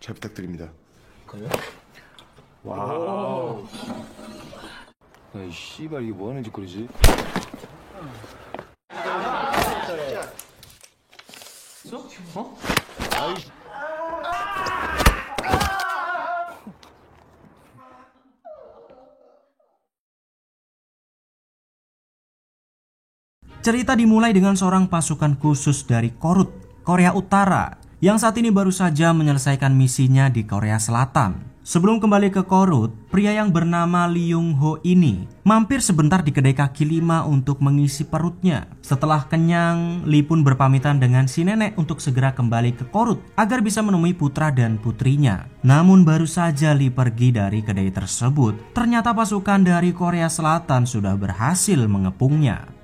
잘 부탁드립니다. 그래요? 와우. 야, 이 씨발 이게 뭐 하는 짓거리지? 어? Cerita dimulai dengan seorang pasukan khusus dari Korut, Korea Utara, yang saat ini baru saja menyelesaikan misinya di Korea Selatan. Sebelum kembali ke Korut, pria yang bernama Lee Young Ho ini mampir sebentar di kedai kaki lima untuk mengisi perutnya. Setelah kenyang, Lee pun berpamitan dengan si nenek untuk segera kembali ke Korut agar bisa menemui putra dan putrinya. Namun baru saja Lee pergi dari kedai tersebut, ternyata pasukan dari Korea Selatan sudah berhasil mengepungnya.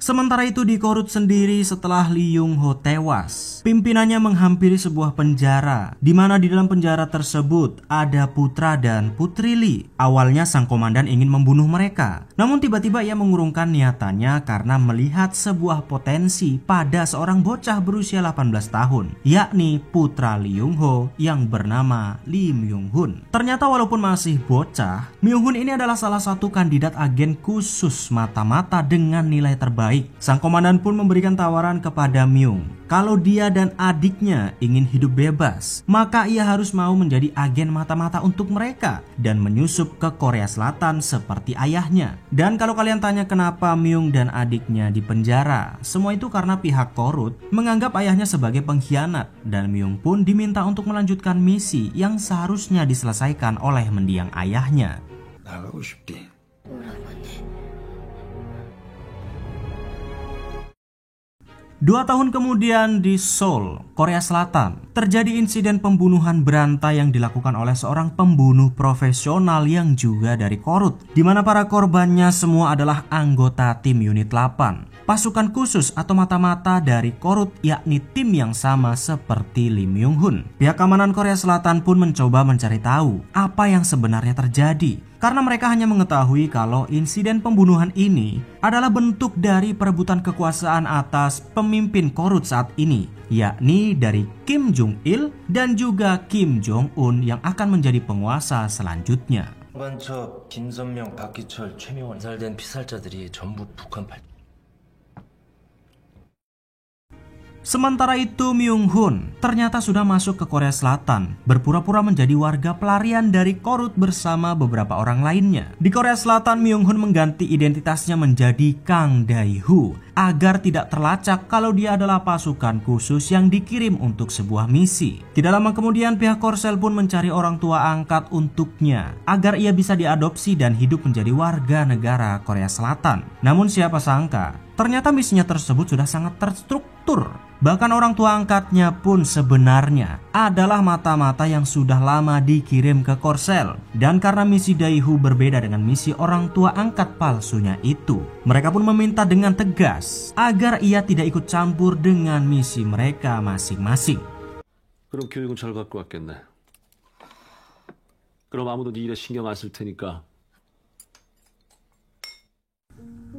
Sementara itu di Korut sendiri, setelah Lee Young Ho tewas, pimpinannya menghampiri sebuah penjara, di mana di dalam penjara tersebut ada putra dan putri Lee. Awalnya sang komandan ingin membunuh mereka, namun tiba-tiba ia mengurungkan niatannya karena melihat sebuah potensi pada seorang bocah berusia 18 tahun, yakni putra Lee Young Ho yang bernama Lee Myung Hun. Ternyata walaupun masih bocah, Myung Hun ini adalah salah satu kandidat agen khusus mata-mata dengan nilai terbaik. Sang komandan pun memberikan tawaran kepada Myung. Kalau dia dan adiknya ingin hidup bebas, maka ia harus mau menjadi agen mata-mata untuk mereka dan menyusup ke Korea Selatan seperti ayahnya. Dan kalau kalian tanya kenapa Myung dan adiknya dipenjara, semua itu karena pihak Korut menganggap ayahnya sebagai pengkhianat, dan Myung pun diminta untuk melanjutkan misi yang seharusnya diselesaikan oleh mendiang ayahnya. 나가고 싶대. 2 tahun kemudian di Seoul, Korea Selatan, terjadi insiden pembunuhan berantai yang dilakukan oleh seorang pembunuh profesional yang juga dari Korut, di mana para korbannya semua adalah anggota tim unit 8. Pasukan khusus atau mata-mata dari Korut, yakni tim yang sama seperti Lee Myung Hun. Pihak keamanan Korea Selatan pun mencoba mencari tahu apa yang sebenarnya terjadi, karena mereka hanya mengetahui kalau insiden pembunuhan ini adalah bentuk dari perebutan kekuasaan atas pemimpin Korut saat ini, yakni dari Kim Jong Il dan juga Kim Jong Un yang akan menjadi penguasa selanjutnya. 관첩 김선명, 박기철, 최명원 살된 피살자들이 전부 북한 발. Sementara itu Myung Hun ternyata sudah masuk ke Korea Selatan, berpura-pura menjadi warga pelarian dari Korut bersama beberapa orang lainnya. Di Korea Selatan, Myung Hun mengganti identitasnya menjadi Kang Dae-hu agar tidak terlacak kalau dia adalah pasukan khusus yang dikirim untuk sebuah misi. Tidak lama kemudian pihak Korsel pun mencari orang tua angkat untuknya agar ia bisa diadopsi dan hidup menjadi warga negara Korea Selatan. Namun siapa sangka, ternyata misinya tersebut sudah sangat terstruktur. Bahkan orang tua angkatnya pun sebenarnya adalah mata-mata yang sudah lama dikirim ke Korsel. Dan karena misi Dae-hu berbeda dengan misi orang tua angkat palsunya itu, mereka pun meminta dengan tegas agar ia tidak ikut campur dengan misi mereka masing-masing. 그럼 교육은 잘 받고 왔겠네. 그럼 아무도 네 일에 신경 안 쓸 테니까.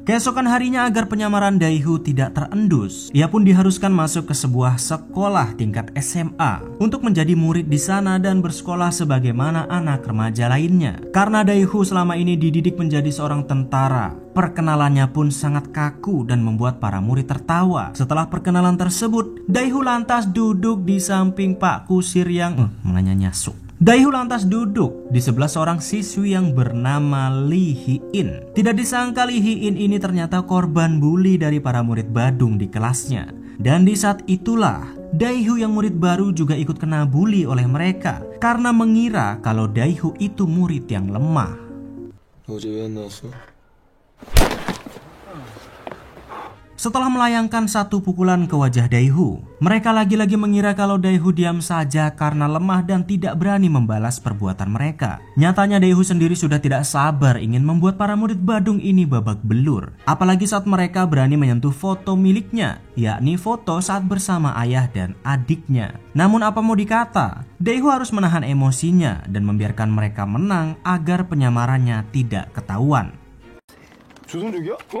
Keesokan harinya agar penyamaran Dae-hu tidak terendus, ia pun diharuskan masuk ke sebuah sekolah tingkat SMA untuk menjadi murid di sana dan bersekolah sebagaimana anak remaja lainnya. Karena Dae-hu selama ini dididik menjadi seorang tentara, perkenalannya pun sangat kaku dan membuat para murid tertawa. Setelah perkenalan tersebut, Dae-hu lantas duduk di samping Pak Kusir yang mulanya nyasuk. Dae-hu lantas duduk di sebelah seorang siswi yang bernama Lee Hee-in. Tidak disangka Lee Hee-in ini ternyata korban bully dari para murid Badung di kelasnya. Dan di saat itulah Dae-hu yang murid baru juga ikut kena bully oleh mereka karena mengira kalau Dae-hu itu murid yang lemah. Setelah melayangkan satu pukulan ke wajah Daeho, mereka lagi-lagi mengira kalau Daeho diam saja karena lemah dan tidak berani membalas perbuatan mereka. Nyatanya Daeho sendiri sudah tidak sabar ingin membuat para murid Badung ini babak belur. Apalagi saat mereka berani menyentuh foto miliknya, yakni foto saat bersama ayah dan adiknya. Namun apa mau dikata, Daeho harus menahan emosinya dan membiarkan mereka menang agar penyamarannya tidak ketahuan. 조선족이야? 어?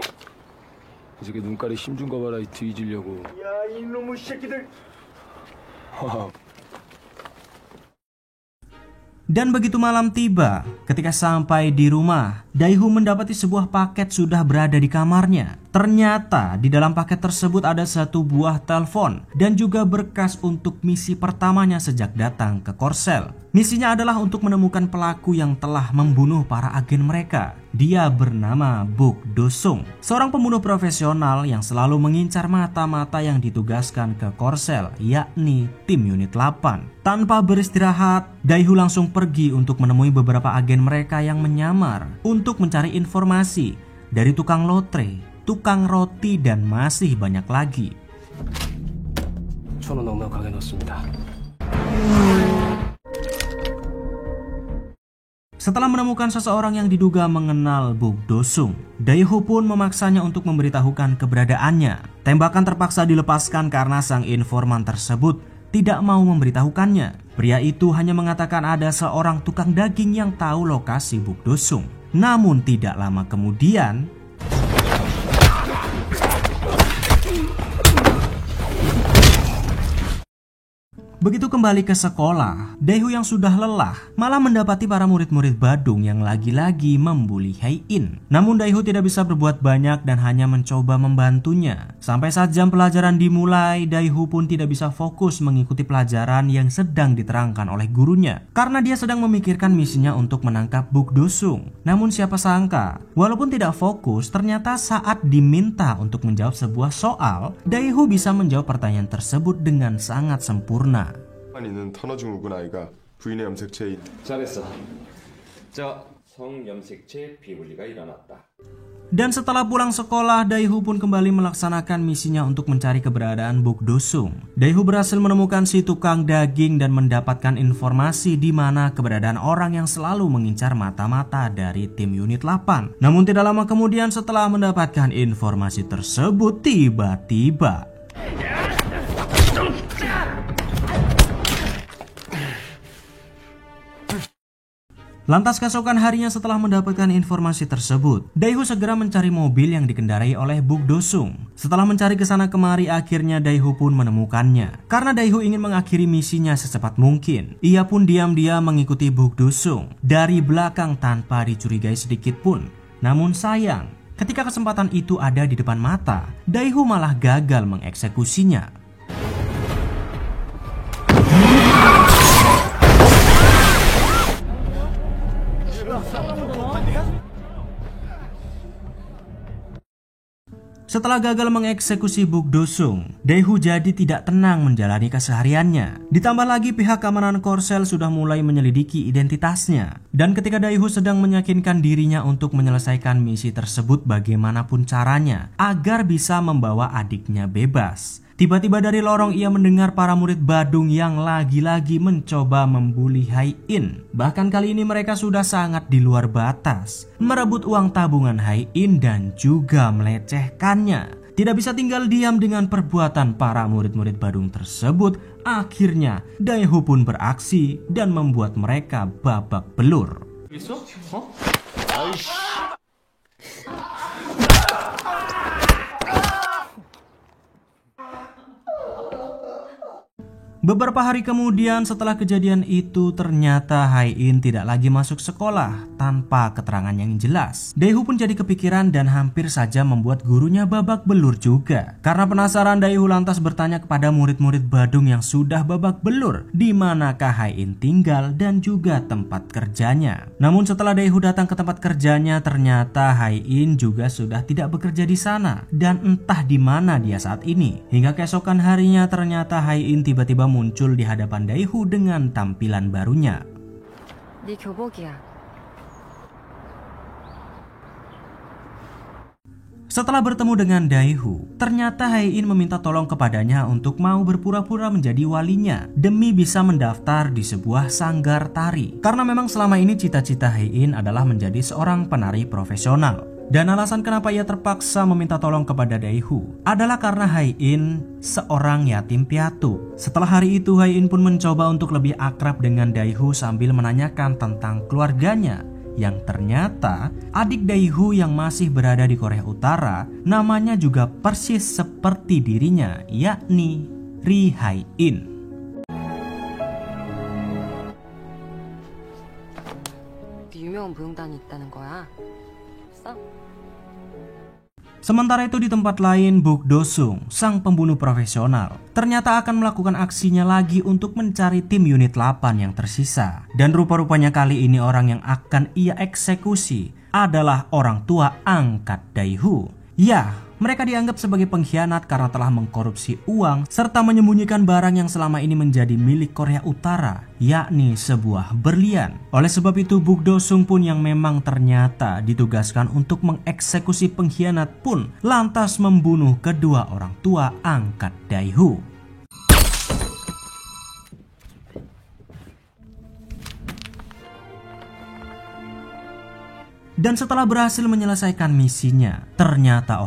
이 새끼 눈깔이 힘준 거 봐라, 뒤지려고. 야 이놈의 새끼들. Dan begitu malam tiba, ketika sampai di rumah, Daeho mendapati sebuah paket sudah berada di kamarnya. Ternyata di dalam paket tersebut ada satu buah telepon dan juga berkas untuk misi pertamanya sejak datang ke Korsel. Misinya adalah untuk menemukan pelaku yang telah membunuh para agen mereka. Dia bernama Buk Do-sung, seorang pembunuh profesional yang selalu mengincar mata-mata yang ditugaskan ke Korsel, yakni tim unit 8. Tanpa beristirahat, Daeho langsung pergi untuk menemui beberapa agen mereka yang menyamar untuk mencari informasi dari tukang lotre, tukang roti, dan masih banyak lagi. 1,000원 넉넉하게 넣습니다. Setelah menemukan seseorang yang diduga mengenal Buk Do-sung, Daeho pun memaksanya untuk memberitahukan keberadaannya. Tembakan terpaksa dilepaskan karena sang informan tersebut tidak mau memberitahukannya. Pria itu hanya mengatakan ada seorang tukang daging yang tahu lokasi Buk Do-sung. Namun tidak lama kemudian, begitu kembali ke sekolah, Daeho yang sudah lelah malah mendapati para murid-murid Badung yang lagi-lagi membuli Hae-in. Namun Daeho tidak bisa berbuat banyak dan hanya mencoba membantunya. Sampai saat jam pelajaran dimulai, Daeho pun tidak bisa fokus mengikuti pelajaran yang sedang diterangkan oleh gurunya karena dia sedang memikirkan misinya untuk menangkap Buk Do-sung. Namun siapa sangka, walaupun tidak fokus, ternyata saat diminta untuk menjawab sebuah soal, Daeho bisa menjawab pertanyaan tersebut dengan sangat sempurna. 있는 터너증후군 아이가 부인의 염색체인 잘했어. 자, 성염색체 피분리가 일어났다. Dan setelah pulang sekolah, Daeho pun kembali melaksanakan misinya untuk mencari keberadaan Buk Do-sung. Daeho berhasil menemukan si tukang daging dan mendapatkan informasi di mana keberadaan orang yang selalu mengincar mata-mata dari tim unit 8. Namun tidak lama kemudian setelah mendapatkan informasi tersebut, tiba-tiba lantas keesokan harinya setelah mendapatkan informasi tersebut, Daeho segera mencari mobil yang dikendarai oleh Buk Do-sung. Setelah mencari kesana kemari, akhirnya Daeho pun menemukannya. Karena Daeho ingin mengakhiri misinya secepat mungkin, ia pun diam-diam mengikuti Buk Do-sung dari belakang tanpa dicurigai sedikit pun. Namun sayang, ketika kesempatan itu ada di depan mata, Daeho malah gagal mengeksekusinya. Setelah gagal mengeksekusi Buk Do-sung, Daeho jadi tidak tenang menjalani kesehariannya. Ditambah lagi pihak keamanan Korsel sudah mulai menyelidiki identitasnya. Dan ketika Daeho sedang meyakinkan dirinya untuk menyelesaikan misi tersebut bagaimanapun caranya agar bisa membawa adiknya bebas, tiba-tiba dari lorong ia mendengar para murid Badung yang lagi-lagi mencoba membuli Hae-in. Bahkan kali ini mereka sudah sangat di luar batas, merebut uang tabungan Hae-in dan juga melecehkannya. Tidak bisa tinggal diam dengan perbuatan para murid-murid Badung tersebut. Akhirnya Daeho pun beraksi dan membuat mereka babak belur. Beberapa hari kemudian setelah kejadian itu, ternyata Hae-in tidak lagi masuk sekolah tanpa keterangan yang jelas. Daeho pun jadi kepikiran dan hampir saja membuat gurunya babak belur juga. Karena penasaran, Daeho lantas bertanya kepada murid-murid Badung yang sudah babak belur di manakah Hae-in tinggal dan juga tempat kerjanya. Namun setelah Daeho datang ke tempat kerjanya, ternyata Hae-in juga sudah tidak bekerja di sana dan entah di mana dia saat ini. Hingga keesokan harinya ternyata Hae-in tiba-tiba muncul di hadapan Daeho dengan tampilan barunya. 네 교복이야. Setelah bertemu dengan Daihu, ternyata Hai-in meminta tolong kepadanya untuk mau berpura-pura menjadi walinya demi bisa mendaftar di sebuah sanggar tari. Karena memang selama ini cita-cita Hai-in adalah menjadi seorang penari profesional. Dan alasan kenapa ia terpaksa meminta tolong kepada Daihu adalah karena Hai-in seorang yatim piatu. Setelah hari itu, Hai-in pun mencoba untuk lebih akrab dengan Daihu sambil menanyakan tentang keluarganya. Yang ternyata adik Daihu yang masih berada di Korea Utara namanya juga persis seperti dirinya, yakni Ri Hai-in. 유명한 무용단이 있다는 거야? Sementara itu di tempat lain, Buk Do-sung, sang pembunuh profesional, ternyata akan melakukan aksinya lagi untuk mencari tim unit 8 yang tersisa. Dan rupa-rupanya kali ini orang yang akan ia eksekusi adalah orang tua angkat Daihu. Ya, mereka dianggap sebagai pengkhianat karena telah mengkorupsi uang serta menyembunyikan barang yang selama ini menjadi milik Korea Utara, yakni sebuah berlian. Oleh sebab itu, Buk Do-sung pun yang memang ternyata ditugaskan untuk mengeksekusi pengkhianat pun lantas membunuh kedua orang tua angkat Daihu. Dan setelah berhasil menyelesaikan misinya, ternyata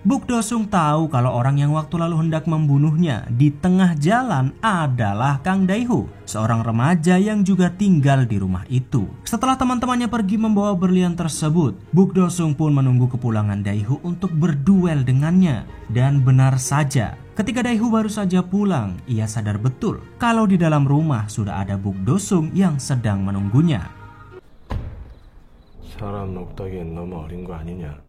Buk Do-sung tahu kalau orang yang waktu lalu hendak membunuhnya di tengah jalan adalah Kang Daihu, seorang remaja yang juga tinggal di rumah itu. Setelah teman-temannya pergi membawa berlian tersebut, Buk Do-sung pun menunggu kepulangan Daihu untuk berduel dengannya. Dan benar saja, ketika Daihu baru saja pulang, ia sadar betul kalau di dalam rumah sudah ada Buk Do-sung yang sedang menunggunya. 사람 녹다기엔 너무 어린 거 아니냐?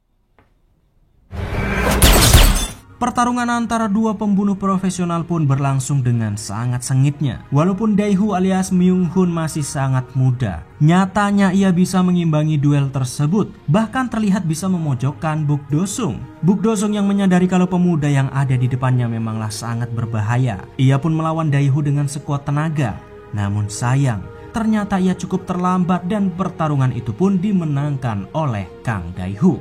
Pertarungan antara dua pembunuh profesional pun berlangsung dengan sangat sengitnya. Walaupun Daihu alias Myung-hun masih sangat muda, nyatanya ia bisa mengimbangi duel tersebut. Bahkan terlihat bisa memojokkan Buk Do-sung. Buk Do-sung yang menyadari kalau pemuda yang ada di depannya memanglah sangat berbahaya. Ia pun melawan Daihu dengan sekuat tenaga. Namun sayang, ternyata ia cukup terlambat dan pertarungan itu pun dimenangkan oleh Kang Daihu.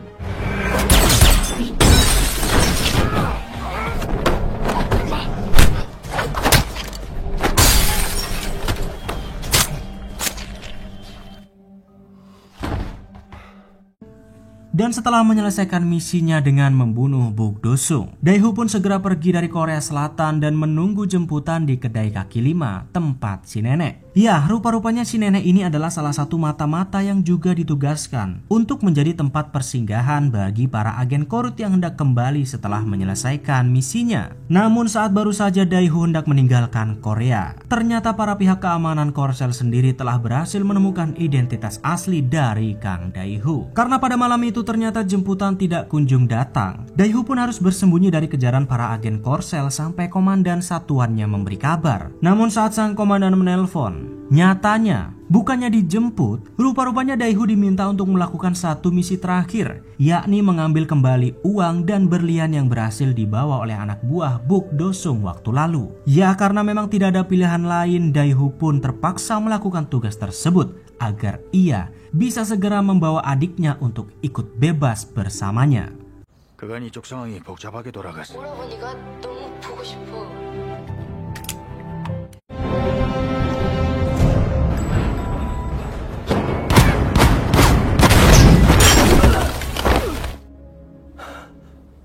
Dan setelah menyelesaikan misinya dengan membunuh Buk Do-sung, Daihu pun segera pergi dari Korea Selatan dan menunggu jemputan di kedai kaki lima tempat si nenek. Ya, rupa-rupanya si nenek ini adalah salah satu mata-mata yang juga ditugaskan untuk menjadi tempat persinggahan bagi para agen korut yang hendak kembali setelah menyelesaikan misinya. Namun saat baru saja Daihu hendak meninggalkan Korea, ternyata para pihak keamanan Korsel sendiri telah berhasil menemukan identitas asli dari Kang Daihu. Karena pada malam itu ternyata jemputan tidak kunjung datang, Daihu pun harus bersembunyi dari kejaran para agen Korsel sampai komandan satuannya memberi kabar. Namun saat sang komandan menelpon, nyatanya bukannya dijemput, rupa-rupanya Daihu diminta untuk melakukan satu misi terakhir, yakni mengambil kembali uang dan berlian yang berhasil dibawa oleh anak buah Buk Do-sung waktu lalu. Ya, karena memang tidak ada pilihan lain, Daihu pun terpaksa melakukan tugas tersebut agar ia bisa segera membawa adiknya untuk ikut bebas bersamanya. 그간 이쪽 상황이 복잡하게 돌아갔어. 오라버니가 너무 보고 싶어.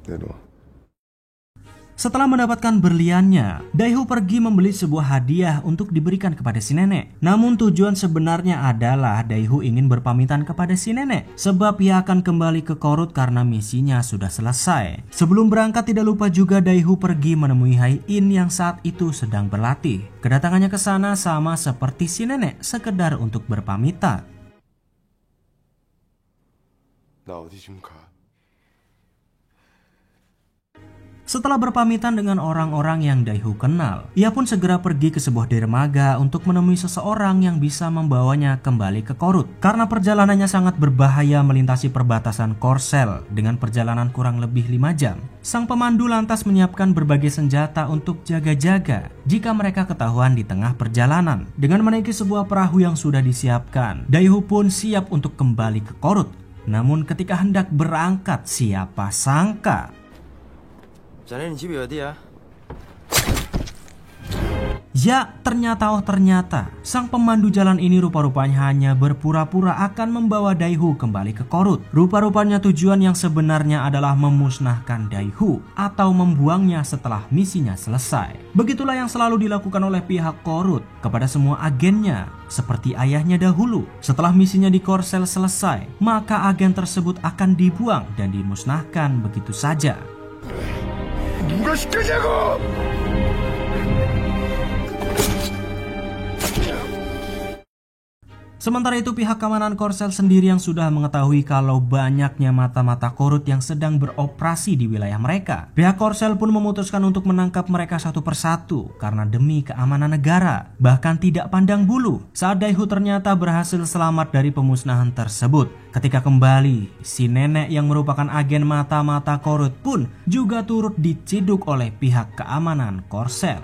내놔. Setelah mendapatkan berliannya, Daihu pergi membeli sebuah hadiah untuk diberikan kepada si nenek. Namun tujuan sebenarnya adalah Daihu ingin berpamitan kepada si nenek, sebab ia akan kembali ke Korut karena misinya sudah selesai. Sebelum berangkat tidak lupa juga Daihu pergi menemui Hai-in yang saat itu sedang berlatih. Kedatangannya ke sana sama seperti si nenek, sekedar untuk berpamitan. 나 어디 좀 가. Setelah berpamitan dengan orang-orang yang Daihu kenal, ia pun segera pergi ke sebuah dermaga untuk menemui seseorang yang bisa membawanya kembali ke Korut. Karena perjalanannya sangat berbahaya melintasi perbatasan Korsel dengan perjalanan kurang lebih 5 jam. Sang pemandu lantas menyiapkan berbagai senjata untuk jaga-jaga jika mereka ketahuan di tengah perjalanan. Dengan menaiki sebuah perahu yang sudah disiapkan, Daihu pun siap untuk kembali ke Korut. Namun ketika hendak berangkat, siapa sangka 자네는 집이 어디야? ya, ternyata sang pemandu jalan ini rupa-rupanya hanya berpura-pura akan membawa Daihu kembali ke Korut. Rupa-rupanya tujuan yang sebenarnya adalah memusnahkan Daihu atau membuangnya setelah misinya selesai. Begitulah yang selalu dilakukan oleh pihak Korut kepada semua agennya. Seperti ayahnya dahulu, setelah misinya di Korsel selesai, maka agen tersebut akan dibuang dan dimusnahkan begitu saja. 누가 시켜자고! Sementara itu pihak keamanan Korsel sendiri yang sudah mengetahui kalau banyaknya mata-mata Korut yang sedang beroperasi di wilayah mereka. Pihak Korsel pun memutuskan untuk menangkap mereka satu persatu karena demi keamanan negara. Bahkan tidak pandang bulu saat Daihu ternyata berhasil selamat dari pemusnahan tersebut. Ketika kembali, si nenek yang merupakan agen mata-mata Korut pun juga turut diciduk oleh pihak keamanan Korsel.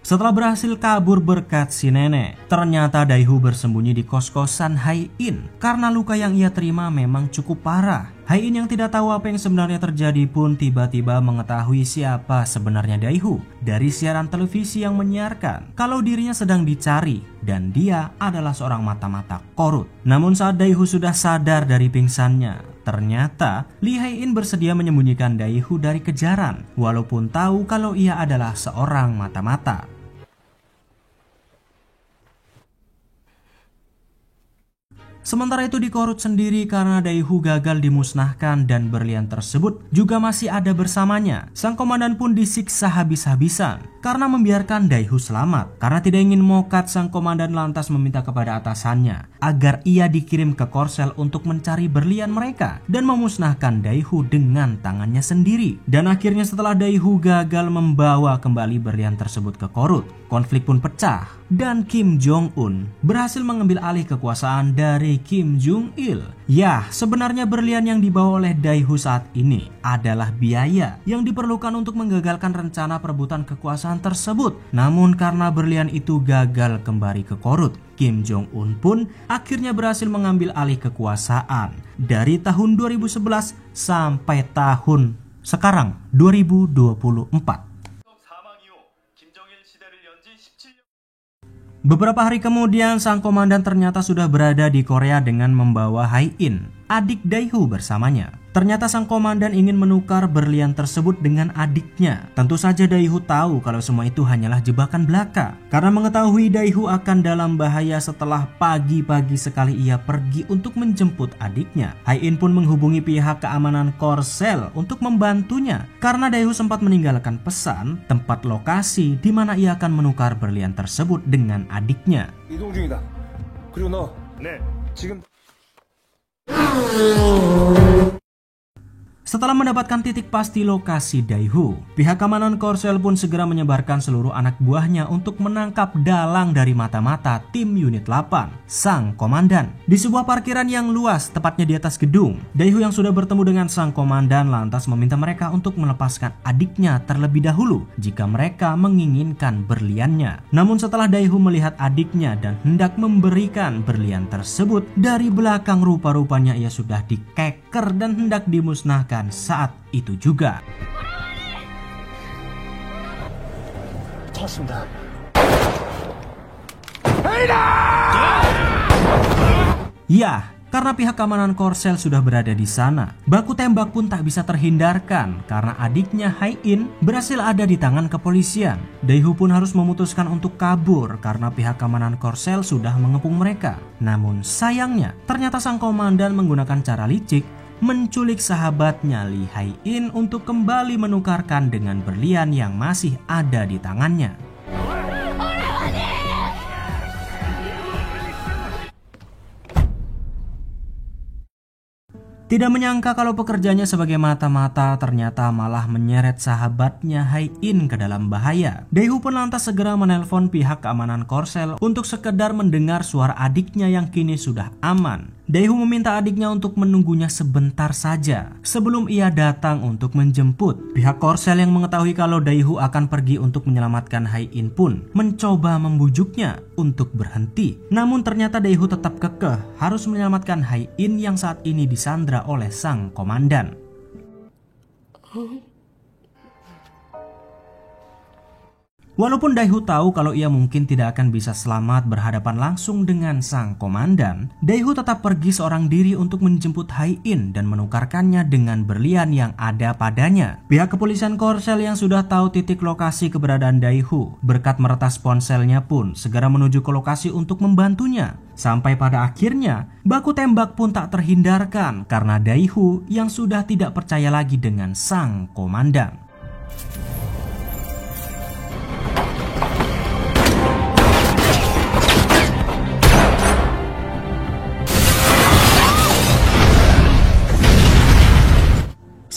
Setelah berhasil kabur berkat si nenek, ternyata Daihu bersembunyi di kos-kosan Hai-in karena luka yang ia terima memang cukup parah. Hai-in yang tidak tahu apa yang sebenarnya terjadi pun tiba-tiba mengetahui siapa sebenarnya Daihu dari siaran televisi yang menyiarkan kalau dirinya sedang dicari dan dia adalah seorang mata-mata Korut. Namun saat Daihu sudah sadar dari pingsannya, ternyata Lee Hai-in bersedia menyembunyikan Daihu dari kejaran walaupun tahu kalau ia adalah seorang mata-mata. Sementara itu di Korut sendiri karena Daihu gagal dimusnahkan dan berlian tersebut juga masih ada bersamanya. Sang komandan pun disiksa habis-habisan karena membiarkan Daihu selamat. Karena tidak ingin mokat, sang komandan lantas meminta kepada atasannya agar ia dikirim ke Korsel untuk mencari berlian mereka dan memusnahkan Daihu dengan tangannya sendiri. Dan akhirnya setelah Daihu gagal membawa kembali berlian tersebut ke Korut, konflik pun pecah dan Kim Jong-un berhasil mengambil alih kekuasaan dari Kim Jong-il. Ya, sebenarnya berlian yang dibawa oleh Daihu saat ini adalah biaya yang diperlukan untuk menggagalkan rencana perebutan kekuasaan tersebut. Namun karena berlian itu gagal kembali ke Korut, Kim Jong-un pun akhirnya berhasil mengambil alih kekuasaan dari tahun 2011 sampai tahun sekarang 2024. Beberapa hari kemudian, sang komandan ternyata sudah berada di Korea dengan membawa Hai-in, adik Daihu bersamanya. Ternyata sang komandan ingin menukar berlian tersebut dengan adiknya. Tentu saja Daihu tahu kalau semua itu hanyalah jebakan belaka. Karena mengetahui Daihu akan dalam bahaya setelah pagi-pagi sekali ia pergi untuk menjemput adiknya. Hai-in pun menghubungi pihak keamanan Korsel untuk membantunya. Karena Daihu sempat meninggalkan pesan tempat lokasi di mana ia akan menukar berlian tersebut dengan adiknya. 이동 중이다. 그리고 너. 네. 지금. Setelah mendapatkan titik pasti lokasi Daihu, pihak keamanan Korsel pun segera menyebarkan seluruh anak buahnya untuk menangkap dalang dari mata-mata tim unit 8, sang komandan. Di sebuah parkiran yang luas, tepatnya di atas gedung, Daihu yang sudah bertemu dengan sang komandan lantas meminta mereka untuk melepaskan adiknya terlebih dahulu jika mereka menginginkan berliannya. Namun setelah Daihu melihat adiknya dan hendak memberikan berlian tersebut, dari belakang rupa-rupanya ia sudah dikeker dan hendak dimusnahkan saat itu juga. Ya, karena pihak keamanan Korsel sudah berada di sana, baku tembak pun tak bisa terhindarkan karena adiknya Hai-in berhasil ada di tangan kepolisian. Daihu pun harus memutuskan untuk kabur karena pihak keamanan Korsel sudah mengepung mereka. Namun sayangnya, ternyata sang komandan menggunakan cara licik menculik sahabatnya Lee Hai-in untuk kembali menukarkan dengan berlian yang masih ada di tangannya. Tidak menyangka kalau pekerjaannya sebagai mata-mata ternyata malah menyeret sahabatnya Hai-in ke dalam bahaya. Dae-hoo pun lantas segera menelpon pihak keamanan Korsel untuk sekedar mendengar suara adiknya yang kini sudah aman. Dae-hoo meminta adiknya untuk menunggunya sebentar saja sebelum ia datang untuk menjemput. Pihak Korsel yang mengetahui kalau Dae-hoo akan pergi untuk menyelamatkan Hai-in pun mencoba membujuknya untuk berhenti. Namun ternyata Dae-hoo tetap kekeh harus menyelamatkan Hai-in yang saat ini disandra oleh sang komandan. Walaupun Dae-hoo tahu kalau ia mungkin tidak akan bisa selamat berhadapan langsung dengan sang komandan, Dae-hoo tetap pergi seorang diri untuk menjemput Hai-in dan menukarkannya dengan berlian yang ada padanya. Pihak kepolisian Korsel yang sudah tahu titik lokasi keberadaan Dae-hoo berkat meretas ponselnya pun segera menuju ke lokasi untuk membantunya. Sampai pada akhirnya, baku tembak pun tak terhindarkan karena Dae-hoo yang sudah tidak percaya lagi dengan sang komandan.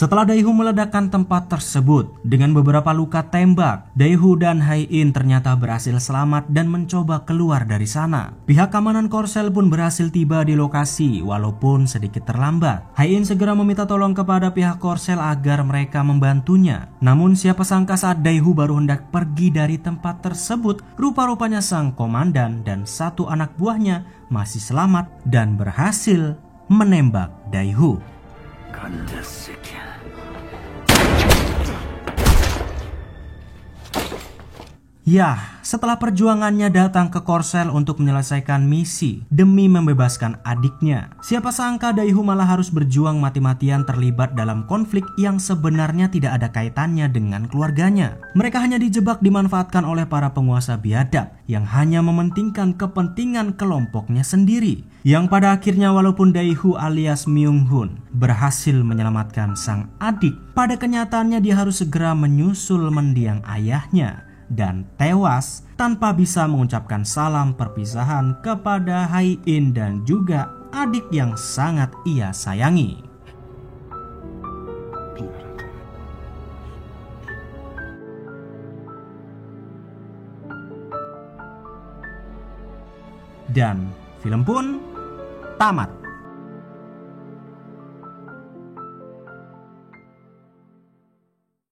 Setelah Dae-hoo meledakkan tempat tersebut dengan beberapa luka tembak, Dae-hoo dan Hai-in ternyata berhasil selamat dan mencoba keluar dari sana. Pihak keamanan Korsel pun berhasil tiba di lokasi walaupun sedikit terlambat. Hai-in segera meminta tolong kepada pihak Korsel agar mereka membantunya. Namun siapa sangka saat Dae-hoo baru hendak pergi dari tempat tersebut, rupa-rupanya sang komandan dan satu anak buahnya masih selamat dan berhasil menembak Dae-hoo. Ya, setelah perjuangannya datang ke Korsel untuk menyelesaikan misi demi membebaskan adiknya, siapa sangka Dae-hoo malah harus berjuang mati-matian terlibat dalam konflik yang sebenarnya tidak ada kaitannya dengan keluarganya. Mereka hanya dijebak dimanfaatkan oleh para penguasa biadab yang hanya mementingkan kepentingan kelompoknya sendiri. Yang pada akhirnya walaupun Dae-hoo alias Myung-hun berhasil menyelamatkan sang adik, pada kenyataannya dia harus segera menyusul mendiang ayahnya dan tewas tanpa bisa mengucapkan salam perpisahan kepada Hai-in dan juga adik yang sangat ia sayangi. Dan film pun tamat.